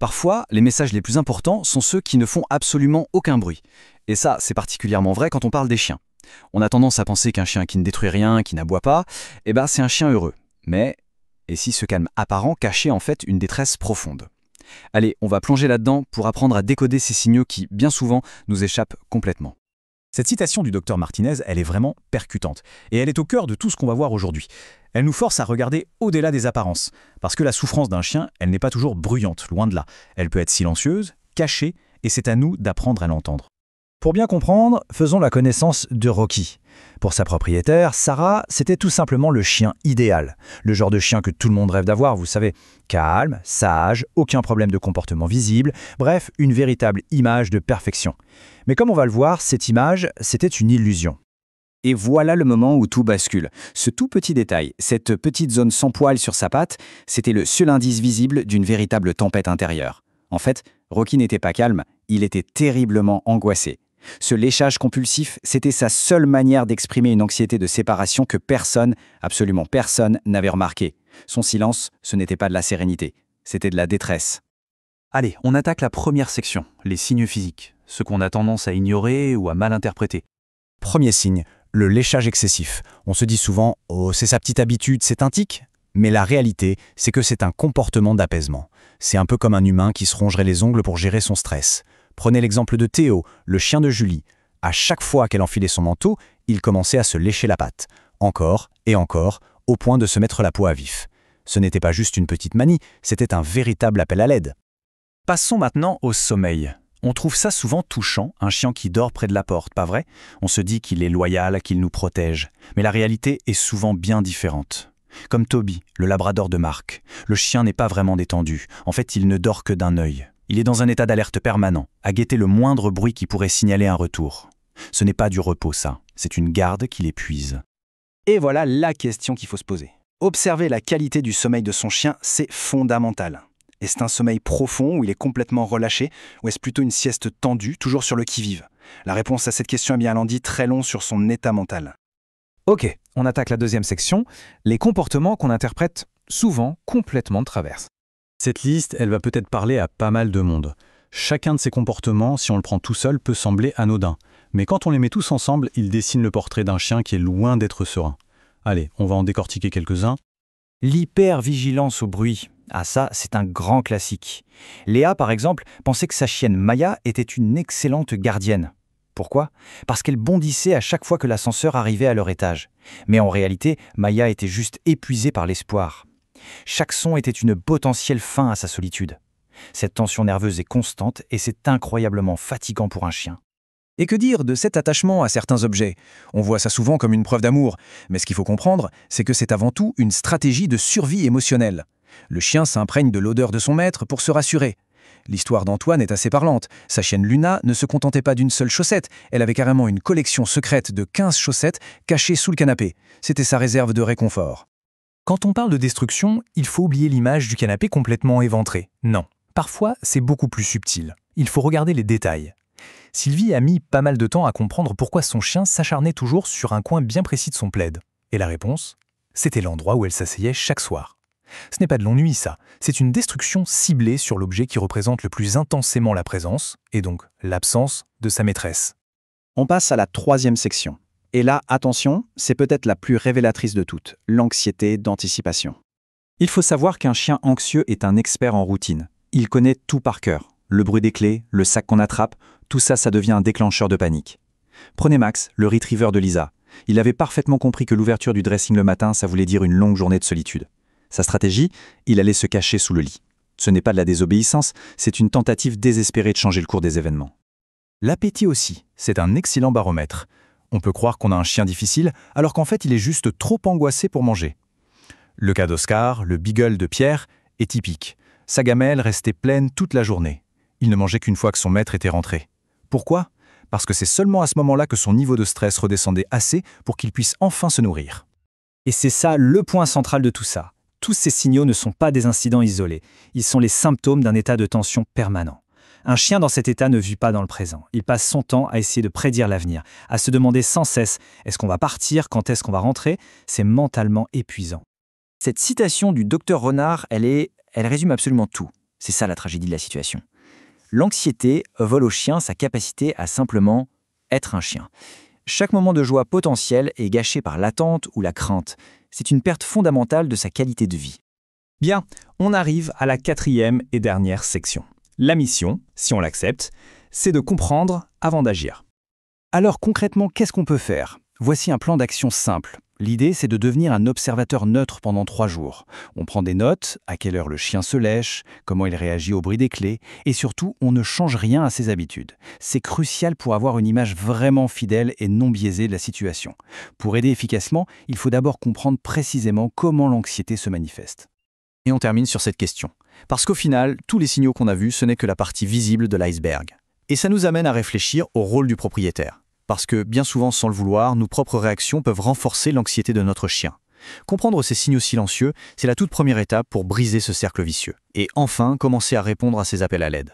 Parfois, les messages les plus importants sont ceux qui ne font absolument aucun bruit. Et ça, c'est particulièrement vrai quand on parle des chiens. On a tendance à penser qu'un chien qui ne détruit rien, qui n'aboie pas, c'est un chien heureux. Mais, et si ce calme apparent cachait en fait une détresse profonde? Allez, on va plonger là-dedans pour apprendre à décoder ces signaux qui, bien souvent, nous échappent complètement. Cette citation du docteur Martinez, elle est vraiment percutante. Et elle est au cœur de tout ce qu'on va voir aujourd'hui. Elle nous force à regarder au-delà des apparences. Parce que la souffrance d'un chien, elle n'est pas toujours bruyante, loin de là. Elle peut être silencieuse, cachée, et c'est à nous d'apprendre à l'entendre. Pour bien comprendre, faisons la connaissance de Rocky. Pour sa propriétaire, Sarah, c'était tout simplement le chien idéal. Le genre de chien que tout le monde rêve d'avoir, vous savez. Calme, sage, aucun problème de comportement visible, bref, une véritable image de perfection. Mais comme on va le voir, cette image, c'était une illusion. Et voilà le moment où tout bascule. Ce tout petit détail, cette petite zone sans poil sur sa patte, c'était le seul indice visible d'une véritable tempête intérieure. En fait, Rocky n'était pas calme, il était terriblement angoissé. Ce léchage compulsif, c'était sa seule manière d'exprimer une anxiété de séparation que personne, absolument personne, n'avait remarquée. Son silence, ce n'était pas de la sérénité, c'était de la détresse. Allez, on attaque la première section, les signes physiques, ceux qu'on a tendance à ignorer ou à mal interpréter. Premier signe, le léchage excessif. On se dit souvent « Oh, c'est sa petite habitude, c'est un tic ». Mais la réalité, c'est que c'est un comportement d'apaisement. C'est un peu comme un humain qui se rongerait les ongles pour gérer son stress. Prenez l'exemple de Théo, le chien de Julie. À chaque fois qu'elle enfilait son manteau, il commençait à se lécher la patte. Encore et encore, au point de se mettre la peau à vif. Ce n'était pas juste une petite manie, c'était un véritable appel à l'aide. Passons maintenant au sommeil. On trouve ça souvent touchant, un chien qui dort près de la porte, pas vrai? On se dit qu'il est loyal, qu'il nous protège. Mais la réalité est souvent bien différente. Comme Toby, le labrador de Marc. Le chien n'est pas vraiment détendu. En fait, il ne dort que d'un œil. Il est dans un état d'alerte permanent, à guetter le moindre bruit qui pourrait signaler un retour. Ce n'est pas du repos, ça. C'est une garde qui l'épuise. Et voilà la question qu'il faut se poser. Observer la qualité du sommeil de son chien, c'est fondamental. Est-ce un sommeil profond où il est complètement relâché, ou est-ce plutôt une sieste tendue, toujours sur le qui-vive? La réponse à cette question, elle en dit très long sur son état mental. Ok, on attaque la deuxième section, les comportements qu'on interprète souvent complètement de travers. Cette liste, elle va peut-être parler à pas mal de monde. Chacun de ces comportements, si on le prend tout seul, peut sembler anodin. Mais quand on les met tous ensemble, ils dessinent le portrait d'un chien qui est loin d'être serein. Allez, on va en décortiquer quelques-uns. L'hypervigilance au bruit. Ah ça, c'est un grand classique. Léa, par exemple, pensait que sa chienne Maya était une excellente gardienne. Pourquoi? Parce qu'elle bondissait à chaque fois que l'ascenseur arrivait à leur étage. Mais en réalité, Maya était juste épuisée par l'espoir. Chaque son était une potentielle fin à sa solitude. Cette tension nerveuse est constante et c'est incroyablement fatigant pour un chien. Et que dire de cet attachement à certains objets? On voit ça souvent comme une preuve d'amour, mais ce qu'il faut comprendre, c'est que c'est avant tout une stratégie de survie émotionnelle. Le chien s'imprègne de l'odeur de son maître pour se rassurer. L'histoire d'Antoine est assez parlante. Sa chienne Luna ne se contentait pas d'une seule chaussette, elle avait carrément une collection secrète de 15 chaussettes cachées sous le canapé. C'était sa réserve de réconfort. Quand on parle de destruction, il faut oublier l'image du canapé complètement éventré. Non, parfois c'est beaucoup plus subtil. Il faut regarder les détails. Sylvie a mis pas mal de temps à comprendre pourquoi son chien s'acharnait toujours sur un coin bien précis de son plaid. Et la réponse? C'était l'endroit où elle s'asseyait chaque soir. Ce n'est pas de l'ennui, ça. C'est une destruction ciblée sur l'objet qui représente le plus intensément la présence, et donc l'absence, de sa maîtresse. On passe à la troisième section. Et là, attention, c'est peut-être la plus révélatrice de toutes, l'anxiété d'anticipation. Il faut savoir qu'un chien anxieux est un expert en routine. Il connaît tout par cœur. Le bruit des clés, le sac qu'on attrape, tout ça, ça devient un déclencheur de panique. Prenez Max, le retriever de Lisa. Il avait parfaitement compris que l'ouverture du dressing le matin, ça voulait dire une longue journée de solitude. Sa stratégie, il allait se cacher sous le lit. Ce n'est pas de la désobéissance, c'est une tentative désespérée de changer le cours des événements. L'appétit aussi, c'est un excellent baromètre. On peut croire qu'on a un chien difficile, alors qu'en fait il est juste trop angoissé pour manger. Le cas d'Oscar, le beagle de Pierre, est typique. Sa gamelle restait pleine toute la journée. Il ne mangeait qu'une fois que son maître était rentré. Pourquoi? Parce que c'est seulement à ce moment-là que son niveau de stress redescendait assez pour qu'il puisse enfin se nourrir. Et c'est ça le point central de tout ça. Tous ces signaux ne sont pas des incidents isolés. Ils sont les symptômes d'un état de tension permanent. Un chien dans cet état ne vit pas dans le présent. Il passe son temps à essayer de prédire l'avenir, à se demander sans cesse « est-ce qu'on va partir? Quand est-ce qu'on va rentrer ?» C'est mentalement épuisant. Cette citation du docteur Renard, elle résume absolument tout. C'est ça la tragédie de la situation. L'anxiété vole au chien sa capacité à simplement être un chien. Chaque moment de joie potentiel est gâché par l'attente ou la crainte. C'est une perte fondamentale de sa qualité de vie. Bien, on arrive à la 4e et dernière section. La mission, si on l'accepte, c'est de comprendre avant d'agir. Alors concrètement, qu'est-ce qu'on peut faire? Voici un plan d'action simple. L'idée, c'est de devenir un observateur neutre pendant 3 jours. On prend des notes, à quelle heure le chien se lèche, comment il réagit au bruit des clés, et surtout, on ne change rien à ses habitudes. C'est crucial pour avoir une image vraiment fidèle et non biaisée de la situation. Pour aider efficacement, il faut d'abord comprendre précisément comment l'anxiété se manifeste. Et on termine sur cette question. Parce qu'au final, tous les signaux qu'on a vus, ce n'est que la partie visible de l'iceberg. Et ça nous amène à réfléchir au rôle du propriétaire. Parce que, bien souvent, sans le vouloir, nos propres réactions peuvent renforcer l'anxiété de notre chien. Comprendre ces signaux silencieux, c'est la toute première étape pour briser ce cercle vicieux. Et enfin, commencer à répondre à ces appels à l'aide.